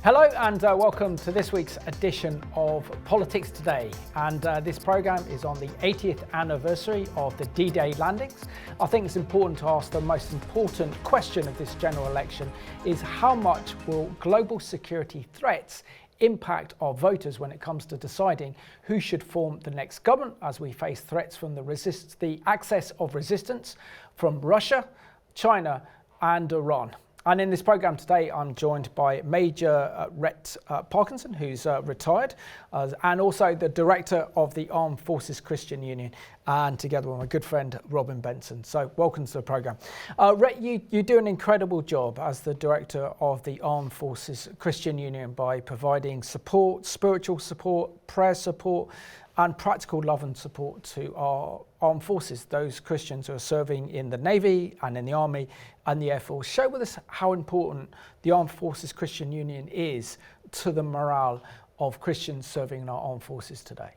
Hello and welcome to this week's edition of Politics Today, and this programme is on the 80th anniversary of the D-Day landings. I think it's important to ask the most important question of this general election is how much will global security threats impact our voters when it comes to deciding who should form the next government as we face threats from the access of resistance from Russia, China and Iran. And in this programme today, I'm joined by Major Rhett Parkison, who's retired, and also the Director of the Armed Forces Christian Union, and together with my good friend, Robin Benson. So welcome to the programme. Rhett, you do an incredible job as the Director of the Armed Forces Christian Union by providing support, spiritual support, prayer support, and practical love and support to our armed forces, those Christians who are serving in the Navy and in the Army and the Air Force. Share with us how important the Armed Forces Christian Union is to the morale of Christians serving in our armed forces today.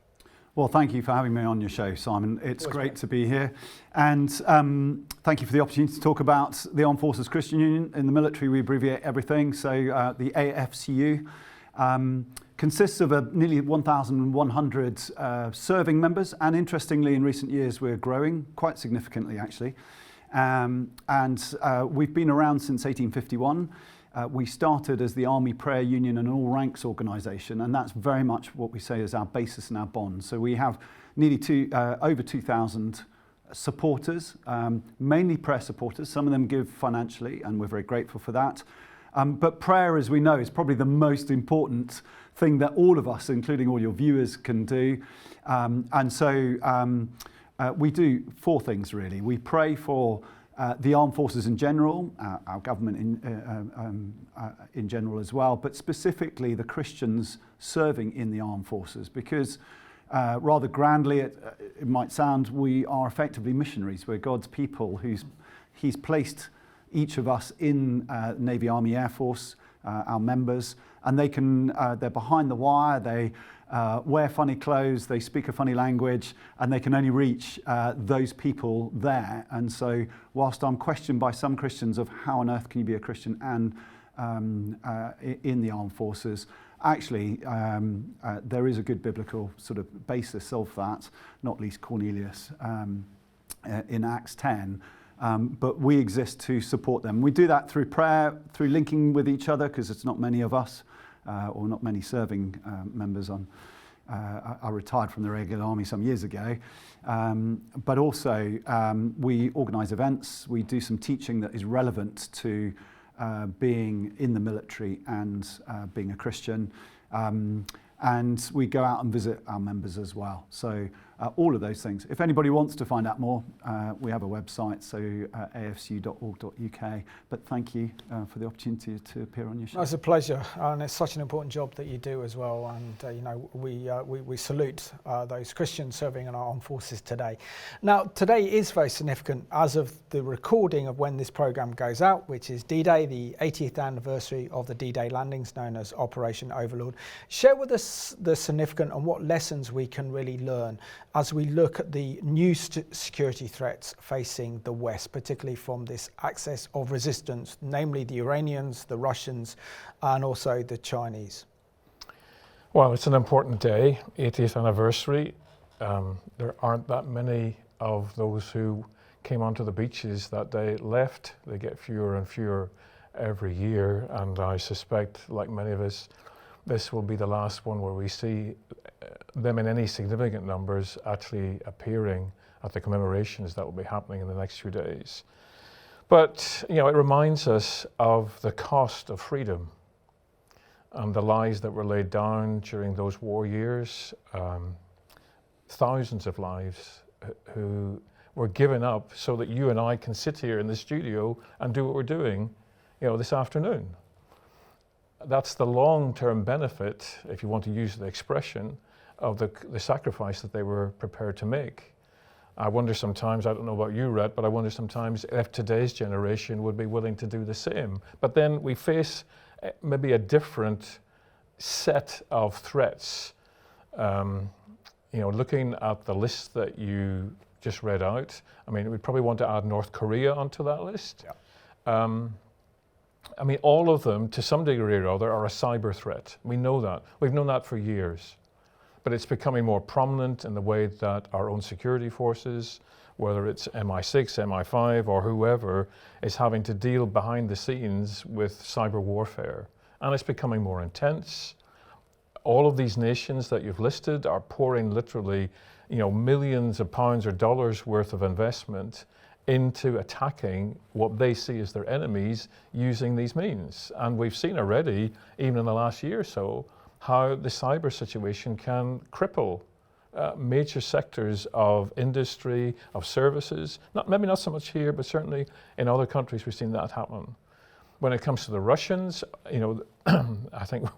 Well, thank you for having me on your show, Simon. It's great to be here. And thank you for the opportunity to talk about the Armed Forces Christian Union. In the military, we abbreviate everything. So the AFCU consists of nearly 1,100 serving members. And interestingly, in recent years, we're growing quite significantly, actually. We've been around since 1851. We started as the Army Prayer Union and All Ranks organisation, and that's very much what we say is our basis and our bond. So we have nearly over 2,000 supporters, mainly prayer supporters. Some of them give financially, and we're very grateful for that. But prayer, as we know, is probably the most important thing that all of us, including all your viewers, can do. We do four things, really. We pray for the armed forces in general, our government in general as well, but specifically the Christians serving in the armed forces, because rather grandly it might sound, we are effectively missionaries. We're God's people He's placed each of us in Navy, Army, Air Force, our members, and they're behind the wire, they wear funny clothes, they speak a funny language, and they can only reach those people there. And so whilst I'm questioned by some Christians of how on earth can you be a Christian and in the armed forces, actually there is a good biblical sort of basis of that, not least Cornelius in Acts 10. But we exist to support them. We do that through prayer, through linking with each other, because it's not many of us, or not many serving members I retired from the regular army some years ago. But also we organise events, we do some teaching that is relevant to being in the military and being a Christian. And we go out and visit our members as well. So all of those things. If anybody wants to find out more, we have a website, so afcu.org.uk. But thank you for the opportunity to appear on your show. It's a pleasure, and it's such an important job that you do as well. And we salute those Christians serving in our armed forces today. Now, today is very significant as of the recording of when this programme goes out, which is D-Day, the 80th anniversary of the D-Day landings, known as Operation Overlord. Share with us the significance and what lessons we can really learn as we look at the new security threats facing the West, particularly from this axis of resistance, namely the Iranians, the Russians, and also the Chinese. Well, it's an important day, 80th anniversary. There aren't that many of those who came onto the beaches that day left. They get fewer and fewer every year, and I suspect, like many of us, this will be the last one where we see them in any significant numbers actually appearing at the commemorations that will be happening in the next few days. But, it reminds us of the cost of freedom and the lives that were laid down during those war years. Thousands of lives who were given up so that you and I can sit here in the studio and do what we're doing, this afternoon. That's the long-term benefit, if you want to use the expression, of the sacrifice that they were prepared to make. I wonder sometimes, I don't know about you, Rhett, but I wonder sometimes if today's generation would be willing to do the same. But then we face maybe a different set of threats. Looking at the list that you just read out, we'd probably want to add North Korea onto that list. Yeah. I mean, all of them, to some degree or other, are a cyber threat. We know that. We've known that for years. But it's becoming more prominent in the way that our own security forces, whether it's MI6, MI5, or whoever, is having to deal behind the scenes with cyber warfare. And it's becoming more intense. All of these nations that you've listed are pouring literally, millions of pounds or dollars worth of investment into attacking what they see as their enemies using these means. And we've seen already, even in the last year or so, how the cyber situation can cripple major sectors of industry, of services. Maybe not so much here, but certainly in other countries we've seen that happen. When it comes to the Russians, I think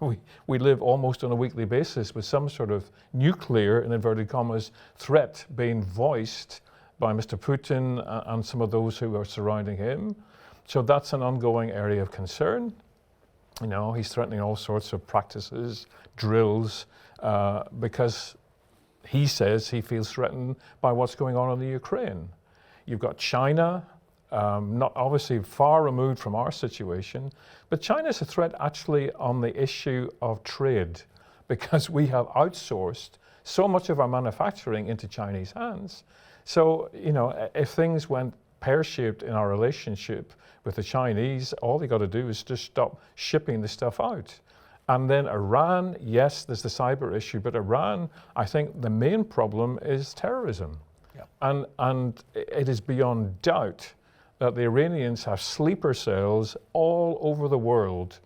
we live almost on a weekly basis with some sort of nuclear, in inverted commas, threat being voiced by Mr. Putin and some of those who are surrounding him. So that's an ongoing area of concern. He's threatening all sorts of practices, drills, because he says he feels threatened by what's going on in the Ukraine. You've got China, not obviously far removed from our situation, but China's a threat actually on the issue of trade, because we have outsourced so much of our manufacturing into Chinese hands. So, if things went pear-shaped in our relationship with the Chinese, all they got to do is just stop shipping the stuff out. And then Iran, yes, there's the cyber issue, but Iran, I think the main problem is terrorism. Yeah. And it is beyond doubt that the Iranians have sleeper cells all over the world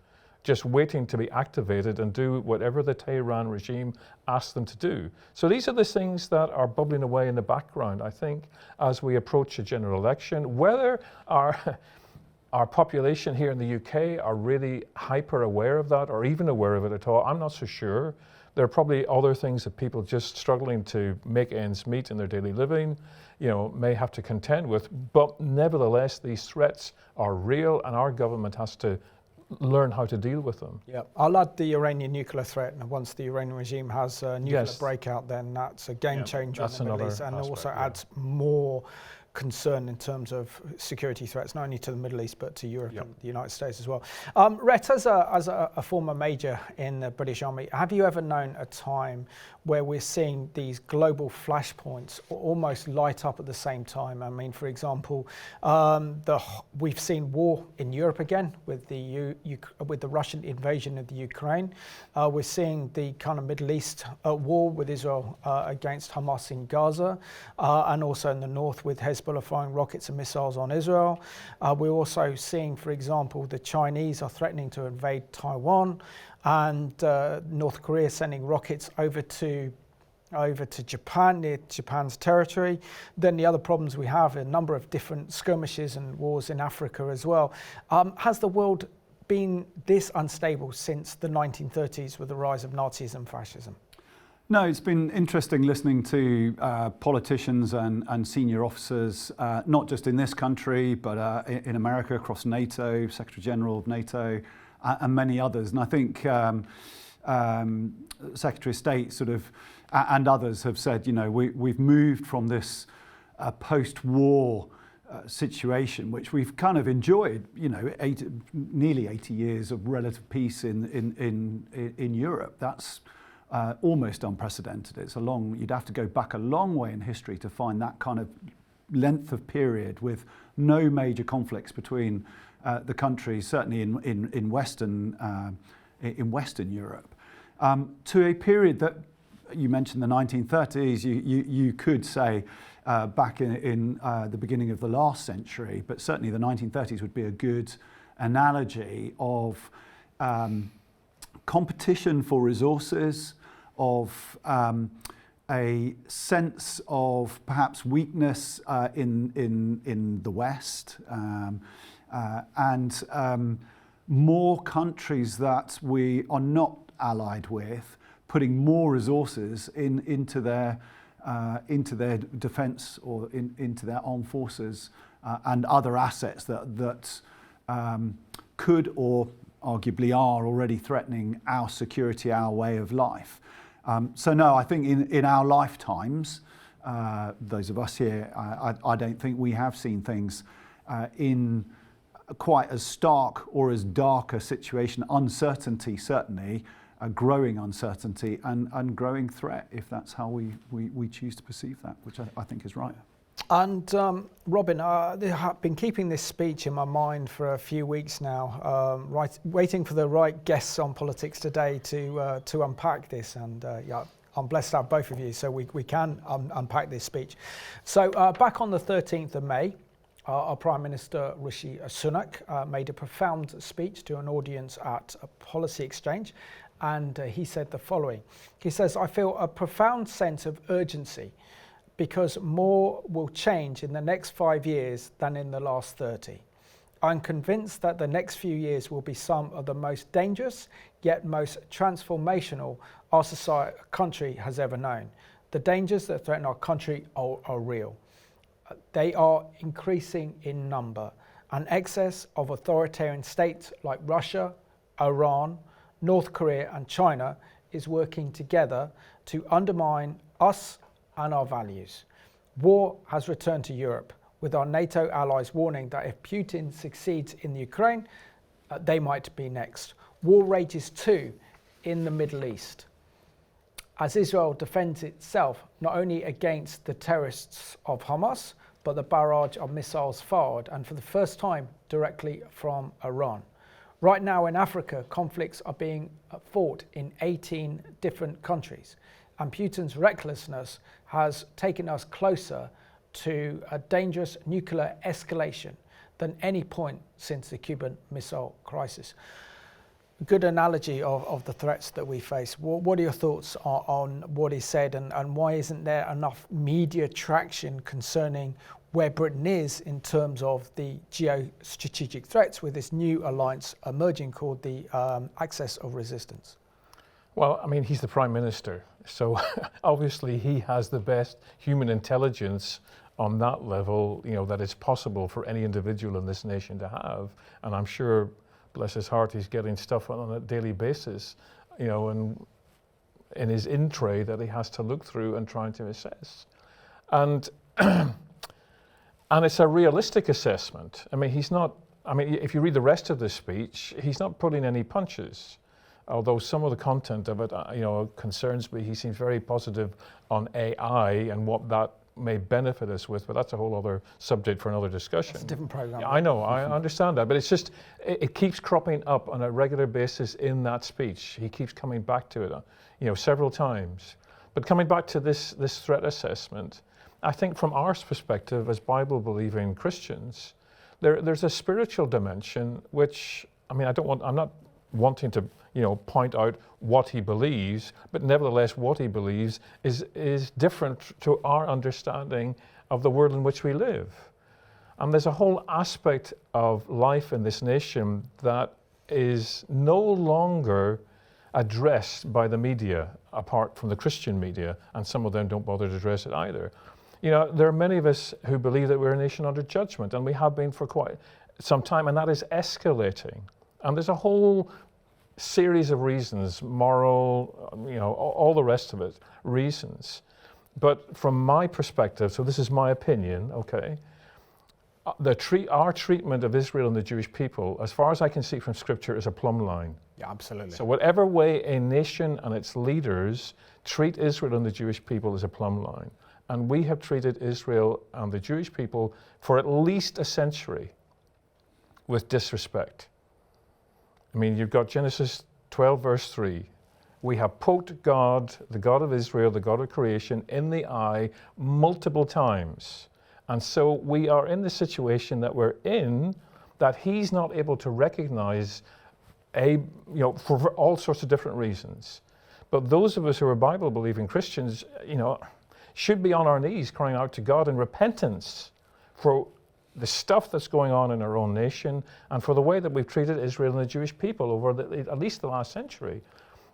just waiting to be activated and do whatever the Tehran regime asks them to do. So these are the things that are bubbling away in the background, I think, as we approach a general election. Whether our population here in the UK are really hyper aware of that or even aware of it at all, I'm not so sure. There are probably other things that people just struggling to make ends meet in their daily living, may have to contend with. But nevertheless, these threats are real, and our government has to learn how to deal with them. Yeah, I'll add the Iranian nuclear threat, and once the Iranian regime has a nuclear breakout, then that's a game changer in the Middle East, and also adds more concern in terms of security threats, not only to the Middle East, but to Europe and the United States as well. Rhett, as a former major in the British Army, have you ever known a time where we're seeing these global flashpoints almost light up at the same time? I mean, for example, we've seen war in Europe again with the Russian invasion of the Ukraine. We're seeing the kind of Middle East war with Israel against Hamas in Gaza, and also in the north with Hezbollah firing rockets and missiles on Israel. We're also seeing, for example, the Chinese are threatening to invade Taiwan, and North Korea sending rockets over to Japan, near Japan's territory. Then the other problems we have, a number of different skirmishes and wars in Africa as well. Has the world been this unstable since the 1930s with the rise of Nazism and fascism? No, it's been interesting listening to politicians and senior officers, not just in this country, but in America, across NATO, Secretary General of NATO, and many others. And I think Secretary of State and others have said, we've moved from this post-war situation, which we've kind of enjoyed, nearly 80 years of relative peace in Europe. That's almost unprecedented. You'd have to go back a long way in history to find that kind of length of period with no major conflicts between the countries, certainly in Western Europe, to a period that you mentioned the 1930s. You could say back in the beginning of the last century, but certainly the 1930s would be a good analogy of competition for resources, of a sense of perhaps weakness in the West, and more countries that we are not allied with putting more resources into their defence or into their armed forces and other assets that could or arguably are already threatening our security, our way of life. So no, I think in our lifetimes, those of us here, I don't think we have seen things in quite as stark or as dark a situation. Uncertainty, certainly, a growing uncertainty and growing threat, if that's how we choose to perceive that, which I think is right. And Robin, I've been keeping this speech in my mind for a few weeks now, waiting for the right guests on Politics Today to unpack this. And I'm blessed to have both of you, so we can unpack this speech. So back on the 13th of May, our Prime Minister Rishi Sunak made a profound speech to an audience at a Policy Exchange, and he said the following. He says, "I feel a profound sense of urgency because more will change in the next 5 years than in the last 30. I'm convinced that the next few years will be some of the most dangerous yet most transformational our country has ever known. The dangers that threaten our country are real. They are increasing in number. An excess of authoritarian states like Russia, Iran, North Korea and China is working together to undermine us and our values. War has returned to Europe, with our NATO allies warning that if Putin succeeds in the Ukraine, they might be next. War rages too in the Middle East, as Israel defends itself not only against the terrorists of Hamas, but the barrage of missiles fired, and for the first time, directly from Iran. Right now in Africa, conflicts are being fought in 18 different countries, and Putin's recklessness has taken us closer to a dangerous nuclear escalation than any point since the Cuban Missile Crisis." Good analogy of the threats that we face. What are your thoughts on what he said, and why isn't there enough media traction concerning where Britain is in terms of the geo-strategic threats with this new alliance emerging called the Axis of Resistance? Well, I mean, he's the Prime Minister, so obviously he has the best human intelligence on that level, that is possible for any individual in this nation to have. And I'm sure, bless his heart, he's getting stuff on a daily basis, and in his in-tray that he has to look through and trying to assess. And and it's a realistic assessment. I mean, if you read the rest of the speech, he's not pulling any punches. Although some of the content of it, concerns me. He seems very positive on AI and what that may benefit us with, but that's a whole other subject for another discussion. It's a different program. Yeah, I know, I understand that, but it's just, it keeps cropping up on a regular basis in that speech. He keeps coming back to it, several times. But coming back to this threat assessment, I think from our perspective as Bible-believing Christians, there's a spiritual dimension which, I'm not wanting to point out what he believes, but nevertheless what he believes is different to our understanding of the world in which we live. And there's a whole aspect of life in this nation that is no longer addressed by the media, apart from the Christian media, and some of them don't bother to address it either. There are many of us who believe that we're a nation under judgment, and we have been for quite some time, and that is escalating. And there's a whole series of reasons, moral, all the rest of it, reasons. But from my perspective, so this is my opinion, okay, our treatment of Israel and the Jewish people, as far as I can see from Scripture, is a plumb line. Yeah, absolutely. So whatever way a nation and its leaders treat Israel and the Jewish people is a plumb line. And we have treated Israel and the Jewish people for at least a century with disrespect. I mean, you've got Genesis 12, verse 3. We have poked God, the God of Israel, the God of creation, in the eye multiple times. And so we are in the situation that we're in, that he's not able to recognize for all sorts of different reasons. But those of us who are Bible-believing Christians, should be on our knees crying out to God in repentance for the stuff that's going on in our own nation and for the way that we've treated Israel and the Jewish people over at least the last century.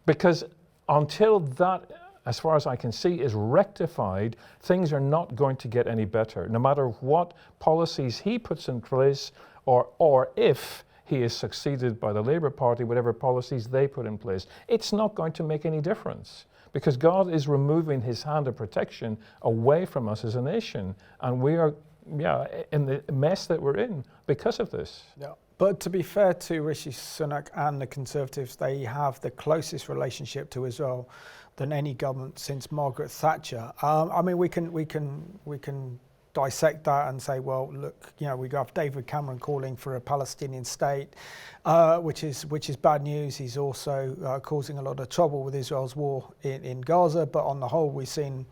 Because until that, as far as I can see, is rectified, things are not going to get any better, no matter what policies he puts in place or if he is succeeded by the Labour Party, whatever policies they put in place. It's not going to make any difference because God is removing his hand of protection away from us as a nation, and we are in the mess that we're in because of this. Yeah. But to be fair to Rishi Sunak and the Conservatives, they have the closest relationship to Israel than any government since Margaret Thatcher. I mean, we can dissect that and say, well, look, we have David Cameron calling for a Palestinian state, which is bad news. He's also causing a lot of trouble with Israel's war in Gaza. But on the whole, we've seen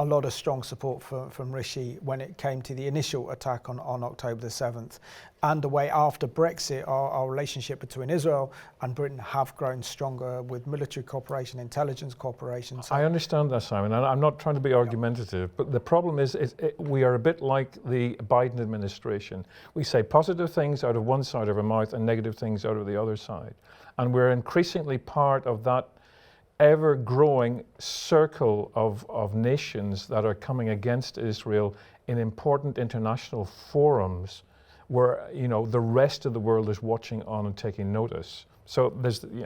a lot of strong support from Rishi when it came to the initial attack on October the 7th. And the way after Brexit, our relationship between Israel and Britain have grown stronger with military cooperation, intelligence cooperation. So I understand that, Simon, and I'm not trying to be argumentative, but the problem is we are a bit like the Biden administration. We say positive things out of one side of our mouth and negative things out of the other side. And we're increasingly part of that ever-growing circle of nations that are coming against Israel in important international forums where the rest of the world is watching on and taking notice. So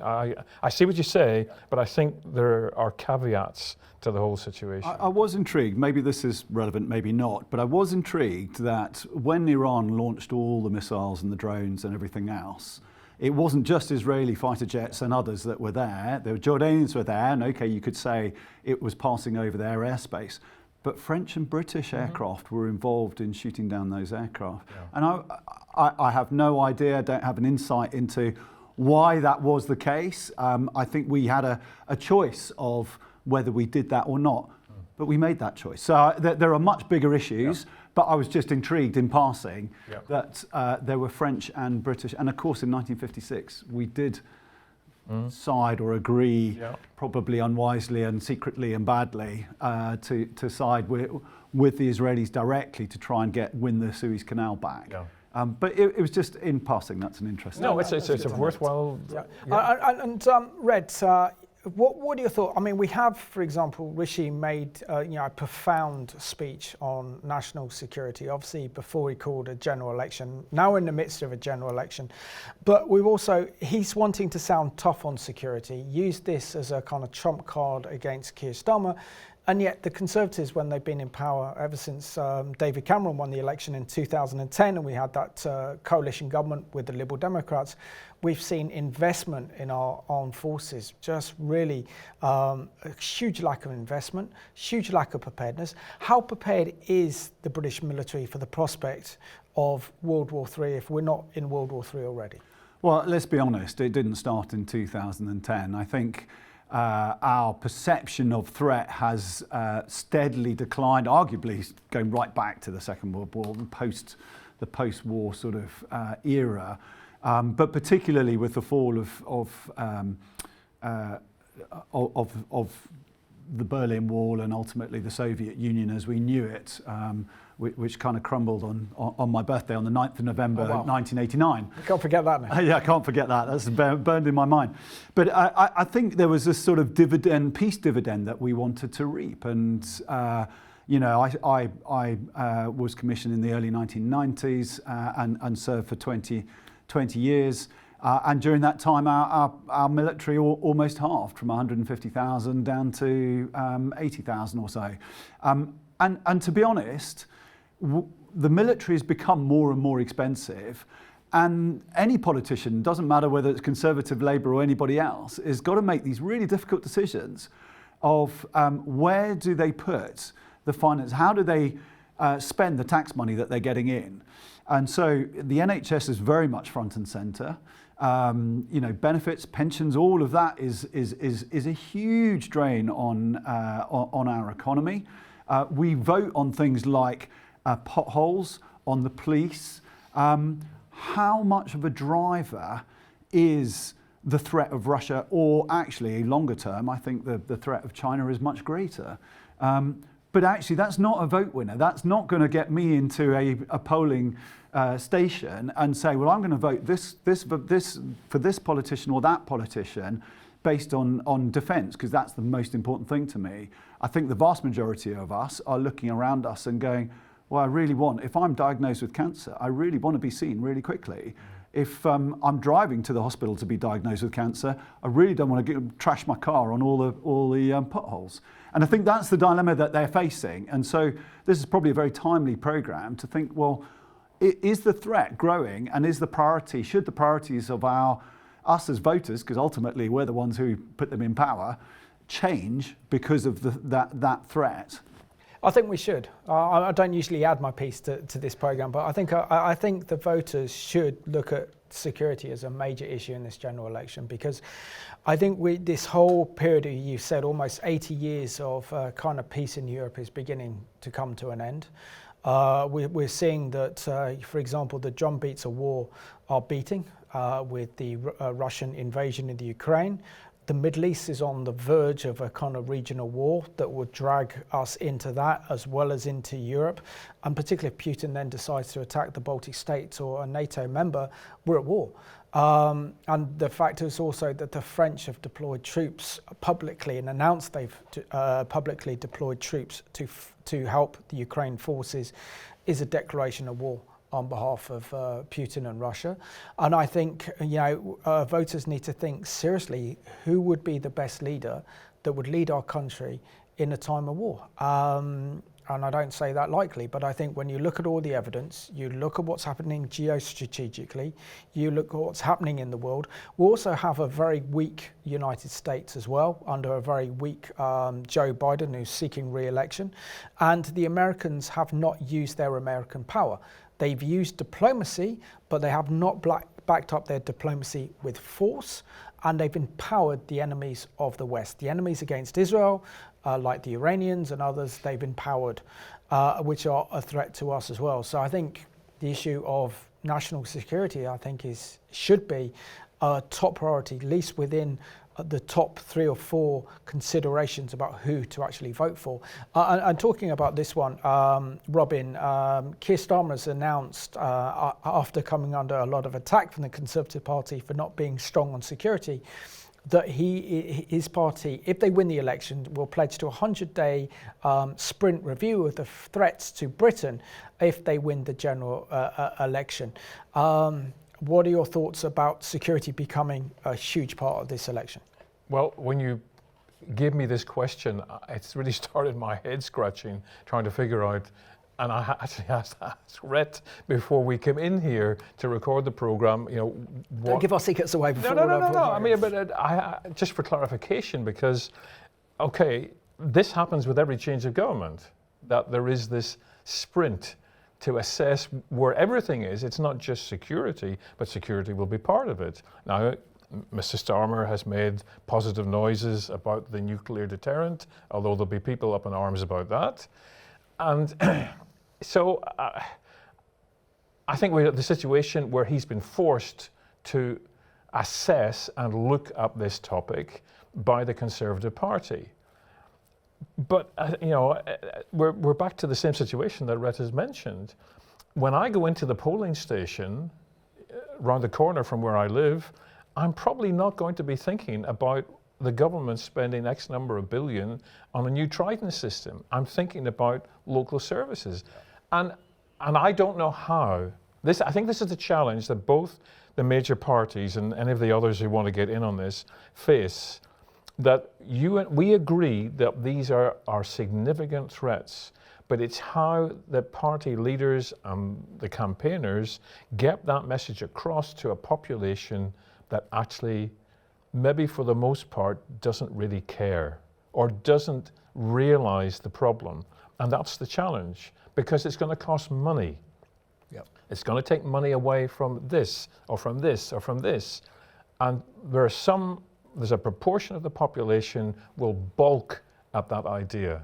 I see what you say, but I think there are caveats to the whole situation. I was intrigued, maybe this is relevant, maybe not, but I was intrigued that when Iran launched all the missiles and the drones and everything else, it wasn't just Israeli fighter jets and others that were there. The Jordanians were there, and okay, you could say it was passing over their airspace. But French and British aircraft were involved in shooting down those aircraft. Yeah. And I have no idea, don't have an insight into why that was the case. I think we had a choice of whether we did that or not, but we made that choice. So there are much bigger issues. Yeah. But I was just intrigued in passing that there were French and British. And of course, in 1956, we did side or agree, probably unwisely and secretly and badly, to side with the Israelis directly to try and win the Suez Canal back. Yeah. But it was just in passing. That's an interesting. No, it's a worthwhile. Yeah. And Rhett, what are your thoughts? I mean, we have, for example, Rishi made a profound speech on national security, obviously before he called a general election. Now we're in the midst of a general election. But he's wanting to sound tough on security, use this as a kind of trump card against Keir Starmer. And yet the Conservatives, when they've been in power ever since David Cameron won the election in 2010 and we had that coalition government with the Liberal Democrats, we've seen investment in our armed forces, just really a huge lack of investment, huge lack of preparedness. How prepared is the British military for the prospect of World War III if we're not in World War III already? Well, let's be honest, it didn't start in 2010. I think our perception of threat has steadily declined, arguably going right back to the Second World War, the post-war sort of era. But particularly with the fall of the Berlin Wall and ultimately the Soviet Union as we knew it, which kind of crumbled on my birthday on the 9th of November, 1989. You can't forget that now. Yeah, I can't forget that. That's burned in my mind. But I think there was this sort of peace dividend that we wanted to reap. And, I was commissioned in the early 1990s and served for 20 years. And during that time, our military almost halved from 150,000 down to 80,000 or so. And to be honest, the military has become more and more expensive. And any politician, doesn't matter whether it's Conservative, Labour or anybody else, has got to make these really difficult decisions of where do they put the finance, how do they spend the tax money that they're getting in. And so the NHS is very much front and centre. Benefits, pensions, all of that is a huge drain on our economy. We vote on things like potholes, on the police. How much of a driver is the threat of Russia, or actually longer term, I think the threat of China is much greater. But actually, that's not a vote winner. That's not going to get me into a polling station and say, well, I'm going to vote for this politician or that politician based on defence, because that's the most important thing to me. I think the vast majority of us are looking around us and going, well, if I'm diagnosed with cancer, I really want to be seen really quickly. if I'm driving to the hospital to be diagnosed with cancer, I really don't want to trash my car on all the potholes. And I think that's the dilemma that they're facing. And so this is probably a very timely programme to think, well, is the threat growing, and is the priority, should the priorities of us as voters, because ultimately we're the ones who put them in power, change because of that threat? I think we should. I don't usually add my piece to this programme, but I think the voters should look at security as a major issue in this general election, because I think this whole period, you said almost 80 years of kind of peace in Europe is beginning to come to an end. We're seeing that, for example, the drumbeats of war are beating with the Russian invasion of the Ukraine. The Middle East is on the verge of a kind of regional war that would drag us into that as well as into Europe. And particularly if Putin then decides to attack the Baltic states or a NATO member, we're at war. And the fact is also that the French have deployed troops publicly and announced they've publicly deployed troops to help the Ukraine forces is a declaration of war on behalf of Putin and Russia. And I think voters need to think seriously, who would be the best leader that would lead our country in a time of war? And I don't say that lightly, but I think when you look at all the evidence, you look at what's happening geostrategically, you look at what's happening in the world. We also have a very weak United States as well, under a very weak Joe Biden, who's seeking re-election. And the Americans have not used their American power. They've used diplomacy, but they have not backed up their diplomacy with force, and they've empowered the enemies of the West. The enemies against Israel, like the Iranians and others, they've empowered, which are a threat to us as well. So I think the issue of national security, I think, should be a top priority, at least within the top 3 or 4 considerations about who to actually vote for. And talking about this one, Robin, Keir Starmer has announced, after coming under a lot of attack from the Conservative Party for not being strong on security, that his party, if they win the election, will pledge to a 100-day sprint review of the threats to Britain if they win the general election. What are your thoughts about security becoming a huge part of this election? Well, when you gave me this question, it's really started my head scratching, trying to figure out, and I actually asked Rhett before we came in here to record the programme, Don't give our secrets away before. No. I mean, but just for clarification, because, okay, this happens with every change of government, that there is this sprint to assess where everything is. It's not just security, but security will be part of it. Now, Mr. Starmer has made positive noises about the nuclear deterrent, although there'll be people up in arms about that. And so I think we're at the situation where he's been forced to assess and look up this topic by the Conservative Party. But, we're back to the same situation that Rhett has mentioned. When I go into the polling station around the corner from where I live, I'm probably not going to be thinking about the government spending X number of billion on a new Trident system. I'm thinking about local services. And I don't know how. I think this is the challenge that both the major parties and any of the others who want to get in on this face, that we agree that these are significant threats, but it's how the party leaders and the campaigners get that message across to a population that actually, maybe for the most part, doesn't really care or doesn't realize the problem. And that's the challenge, because it's going to cost money. Yep. It's going to take money away from this or from this or from this. And there's a proportion of the population will balk at that idea.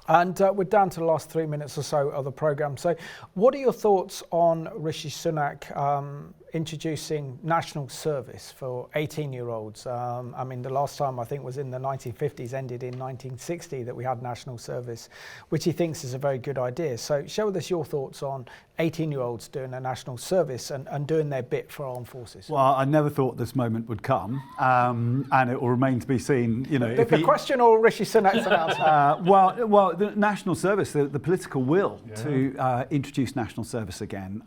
And we're down to the last 3 minutes or so of the programme. So what are your thoughts on Rishi Sunak introducing national service for 18-year-olds? I mean, the last time I think was in the 1950s, ended in 1960, that we had national service, which he thinks is a very good idea. So share with us your thoughts on 18-year-olds doing a national service and doing their bit for armed forces. Well, I never thought this moment would come, and it will remain to be seen. The question or Rishi Sunak's announcement? Well, the national service, the political will to introduce national service again.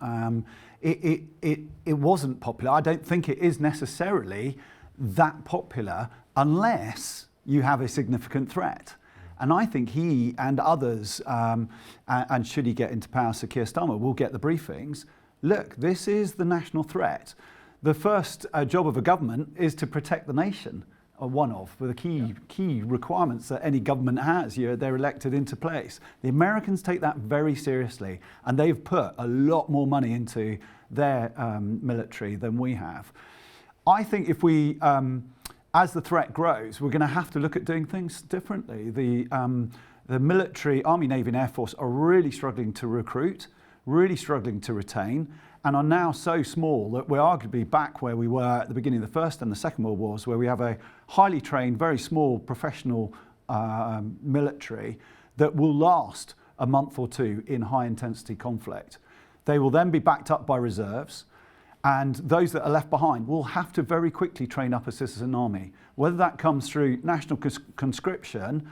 it wasn't popular. I don't think it is necessarily that popular unless you have a significant threat. And I think he and others, and should he get into power, Sir Keir Starmer, will get the briefings. Look, this is the national threat. The first job of a government is to protect the nation, or one of the key requirements that any government has. They're elected into place. The Americans take that very seriously, and they've put a lot more money into their military than we have. I think if we, as the threat grows, we're going to have to look at doing things differently. The military, Army, Navy and Air Force are really struggling to recruit, really struggling to retain, and are now so small that we're arguably back where we were at the beginning of the First and the Second World Wars, where we have a highly trained, very small professional military that will last a month or two in high intensity conflict. They will then be backed up by reserves, and those that are left behind will have to very quickly train up a citizen army, whether that comes through national conscription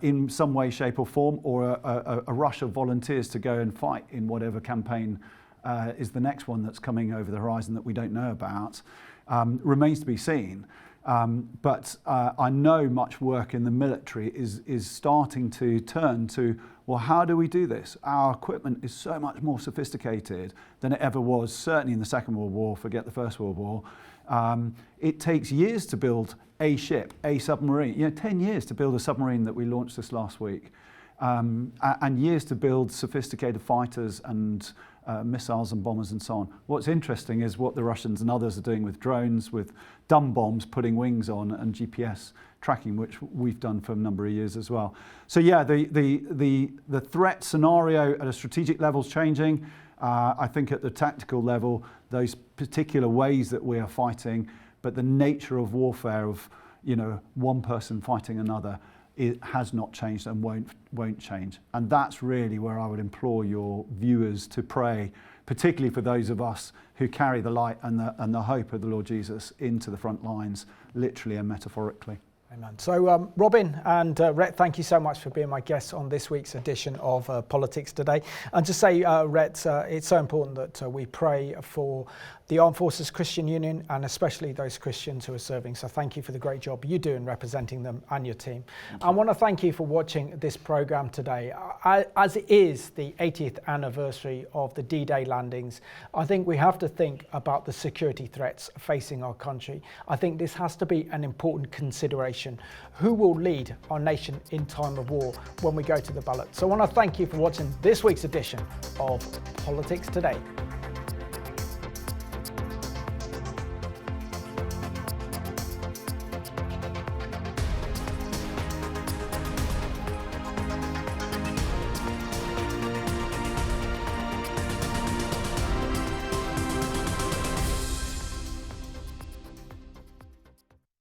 in some way, shape or form, or a rush of volunteers to go and fight in whatever campaign is the next one that's coming over the horizon that we don't know about, remains to be seen. But I know much work in the military is starting to turn to, well, how do we do this? Our equipment is so much more sophisticated than it ever was, certainly in the Second World War, forget the First World War. It takes years to build a ship, a submarine, 10 years to build a submarine that we launched this last week, and years to build sophisticated fighters and missiles and bombers and so on. What's interesting is what the Russians and others are doing with drones, with dumb bombs, putting wings on, and GPS tracking, which we've done for a number of years as well. So yeah, the threat scenario at a strategic level is changing. I think at the tactical level, those particular ways that we are fighting, but the nature of warfare of one person fighting another, it has not changed and won't change. And that's really where I would implore your viewers to pray, particularly for those of us who carry the light and the hope of the Lord Jesus into the front lines, literally and metaphorically. Amen. So Robin and Rhett, thank you so much for being my guests on this week's edition of Politics Today. And to say, Rhett, it's so important that we pray for the Armed Forces Christian Union, and especially those Christians who are serving. So thank you for the great job you do in representing them and your team. I want to thank you for watching this programme today. As it is the 80th anniversary of the D-Day landings, I think we have to think about the security threats facing our country. I think this has to be an important consideration. Who will lead our nation in time of war when we go to the ballot? So I want to thank you for watching this week's edition of Politics Today.